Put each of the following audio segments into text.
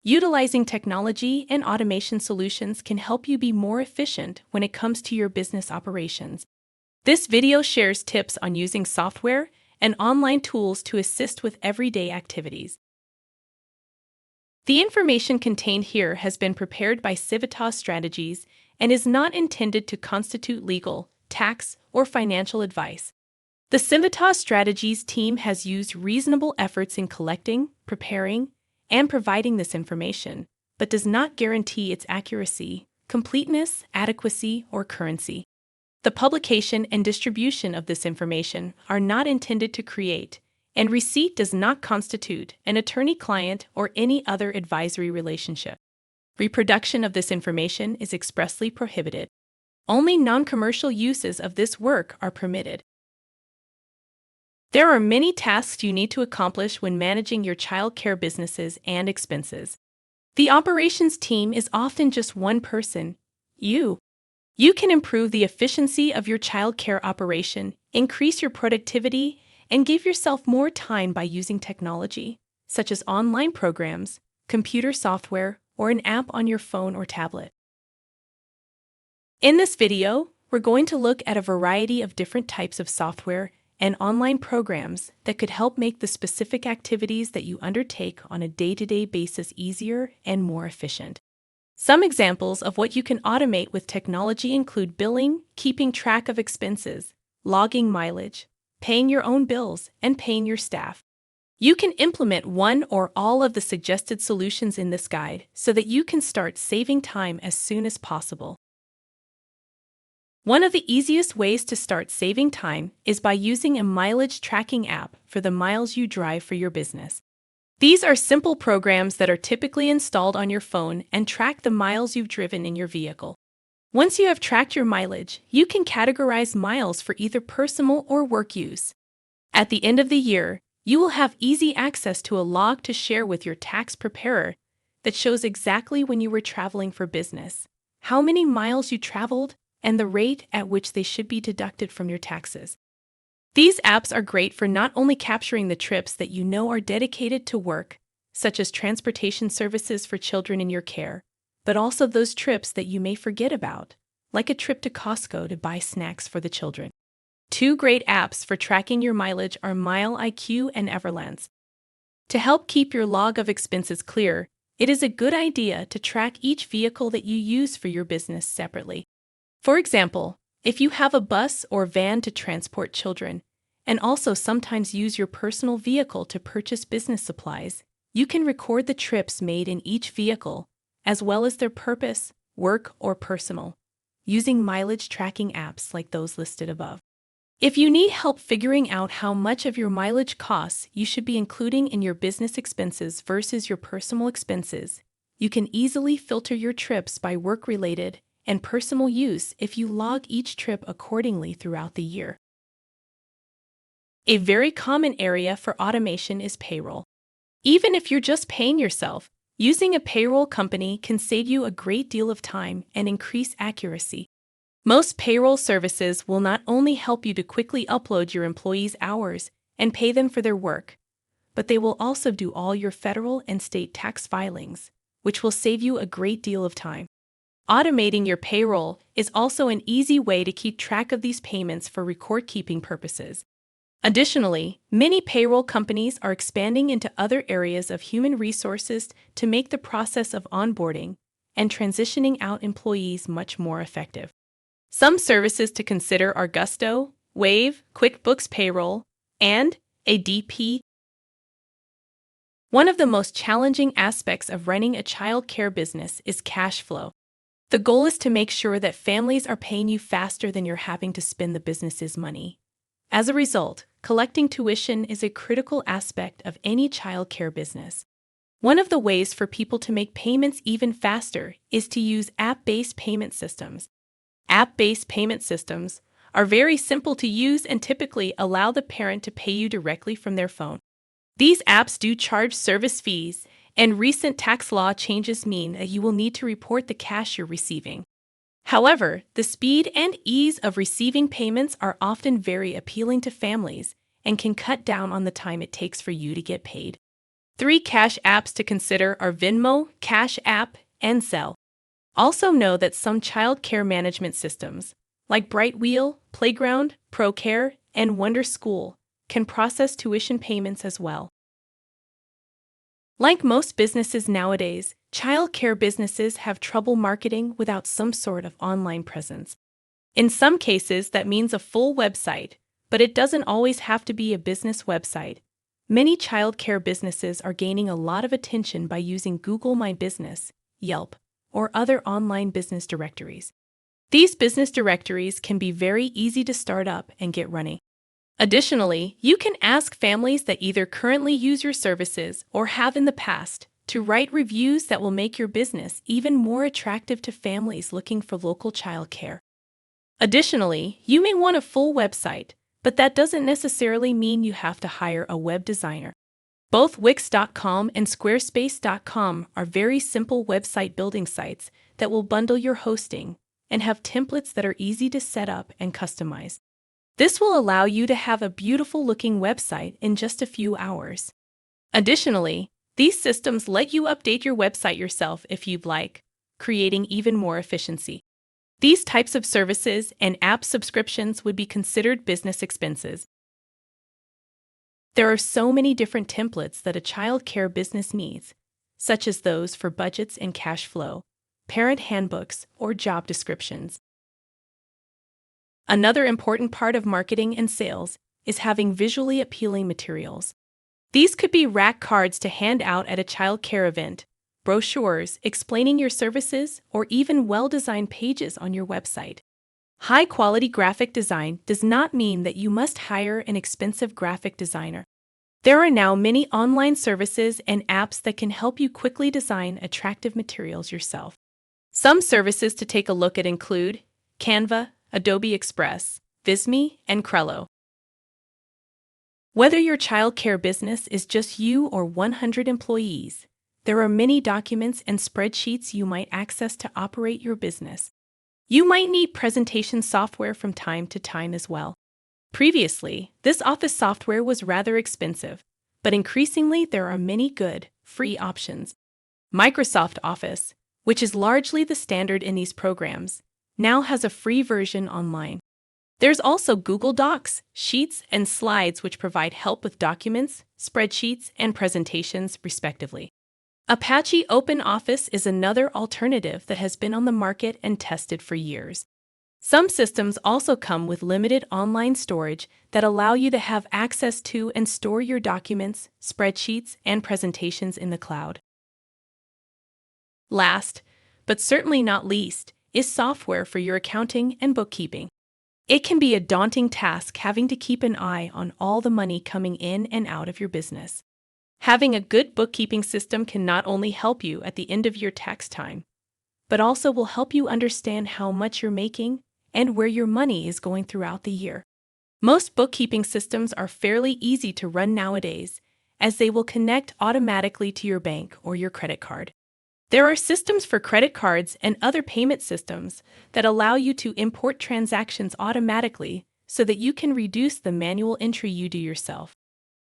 Utilizing technology and automation solutions can help you be more efficient when it comes to your business operations. This video shares tips on using software and online tools to assist with everyday activities. The information contained here has been prepared by Civitas Strategies and is not intended to constitute legal, tax, or financial advice. The Civitas Strategies team has used reasonable efforts in collecting, preparing, and providing this information, but does not guarantee its accuracy, completeness, adequacy, or currency. The publication and distribution of this information are not intended to create, and receipt does not constitute an attorney-client or any other advisory relationship. Reproduction of this information is expressly prohibited. Only non-commercial uses of this work are permitted. There are many tasks you need to accomplish when managing your child care businesses and expenses. The operations team is often just one person, you. You can improve the efficiency of your child care operation, increase your productivity, and give yourself more time by using technology, such as online programs, computer software, or an app on your phone or tablet. In this video, we're going to look at a variety of different types of software and online programs that could help make the specific activities that you undertake on a day-to-day basis easier and more efficient. Some examples of what you can automate with technology include billing, keeping track of expenses, logging mileage, paying your own bills, and paying your staff. You can implement one or all of the suggested solutions in this guide so that you can start saving time as soon as possible. One of the easiest ways to start saving time is by using a mileage tracking app for the miles you drive for your business. These are simple programs that are typically installed on your phone and track the miles you've driven in your vehicle. Once you have tracked your mileage, you can categorize miles for either personal or work use. At the end of the year, you will have easy access to a log to share with your tax preparer that shows exactly when you were traveling for business, how many miles you traveled, and the rate at which they should be deducted from your taxes. These apps are great for not only capturing the trips that you know are dedicated to work, such as transportation services for children in your care, but also those trips that you may forget about, like a trip to Costco to buy snacks for the children. Two great apps for tracking your mileage are MileIQ and Everlance. To help keep your log of expenses clear, it is a good idea to track each vehicle that you use for your business separately. For example, if you have a bus or van to transport children, and also sometimes use your personal vehicle to purchase business supplies, you can record the trips made in each vehicle, as well as their purpose, work, or personal, using mileage tracking apps like those listed above. If you need help figuring out how much of your mileage costs you should be including in your business expenses versus your personal expenses, you can easily filter your trips by work-related and personal use if you log each trip accordingly throughout the year. A very common area for automation is payroll. Even if you're just paying yourself, using a payroll company can save you a great deal of time and increase accuracy. Most payroll services will not only help you to quickly upload your employees' hours and pay them for their work, but they will also do all your federal and state tax filings, which will save you a great deal of time. Automating your payroll is also an easy way to keep track of these payments for record-keeping purposes. Additionally, many payroll companies are expanding into other areas of human resources to make the process of onboarding and transitioning out employees much more effective. Some services to consider are Gusto, Wave, QuickBooks Payroll, and ADP. One of the most challenging aspects of running a child care business is cash flow. The goal is to make sure that families are paying you faster than you're having to spend the business's money. As a result, collecting tuition is a critical aspect of any child care business. One of the ways for people to make payments even faster is to use app-based payment systems. App-based payment systems are very simple to use and typically allow the parent to pay you directly from their phone. These apps do charge service fees, and recent tax law changes mean that you will need to report the cash you're receiving. However, the speed and ease of receiving payments are often very appealing to families and can cut down on the time it takes for you to get paid. Three cash apps to consider are Venmo, Cash App, and Zelle. Also know that some child care management systems, like Brightwheel, Playground, ProCare, and Wonder School, can process tuition payments as well. Like most businesses nowadays, child care businesses have trouble marketing without some sort of online presence. In some cases, that means a full website, but it doesn't always have to be a business website. Many child care businesses are gaining a lot of attention by using Google My Business, Yelp, or other online business directories. These business directories can be very easy to start up and get running. Additionally, you can ask families that either currently use your services or have in the past to write reviews that will make your business even more attractive to families looking for local child care. Additionally, you may want a full website, but that doesn't necessarily mean you have to hire a web designer. Both Wix.com and Squarespace.com are very simple website building sites that will bundle your hosting and have templates that are easy to set up and customize. This will allow you to have a beautiful looking website in just a few hours. Additionally, these systems let you update your website yourself if you'd like, creating even more efficiency. These types of services and app subscriptions would be considered business expenses. There are so many different templates that a child care business needs, such as those for budgets and cash flow, parent handbooks, or job descriptions. Another important part of marketing and sales is having visually appealing materials. These could be rack cards to hand out at a child care event, brochures explaining your services, or even well-designed pages on your website. High-quality graphic design does not mean that you must hire an expensive graphic designer. There are now many online services and apps that can help you quickly design attractive materials yourself. Some services to take a look at include Canva, Adobe Express, Visme, and Crello. Whether your child care business is just you or 100 employees, there are many documents and spreadsheets you might access to operate your business. You might need presentation software from time to time as well. Previously, this office software was rather expensive, but increasingly there are many good, free options. Microsoft Office, which is largely the standard in these programs, now has a free version online. There's also Google Docs, Sheets, and Slides which provide help with documents, spreadsheets, and presentations, respectively. Apache OpenOffice is another alternative that has been on the market and tested for years. Some systems also come with limited online storage that allow you to have access to and store your documents, spreadsheets, and presentations in the cloud. Last, but certainly not least, is software for your accounting and bookkeeping. It can be a daunting task having to keep an eye on all the money coming in and out of your business. Having a good bookkeeping system can not only help you at the end of your tax time, but also will help you understand how much you're making and where your money is going throughout the year. Most bookkeeping systems are fairly easy to run nowadays, as they will connect automatically to your bank or your credit card. There are systems for credit cards and other payment systems that allow you to import transactions automatically so that you can reduce the manual entry you do yourself.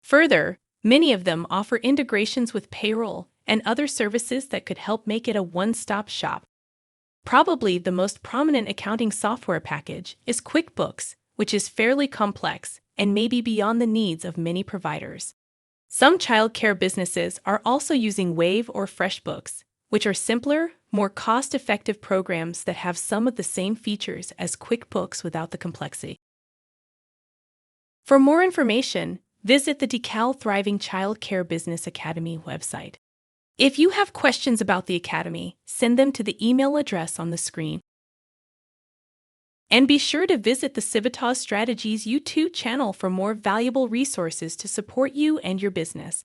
Further, many of them offer integrations with payroll and other services that could help make it a one-stop shop. Probably the most prominent accounting software package is QuickBooks, which is fairly complex and may be beyond the needs of many providers. Some childcare businesses are also using Wave or FreshBooks, which are simpler, more cost-effective programs that have some of the same features as QuickBooks without the complexity. For more information, visit the DeKalb Thriving Child Care Business Academy website. If you have questions about the Academy, send them to the email address on the screen. And be sure to visit the Civitas Strategies YouTube channel for more valuable resources to support you and your business.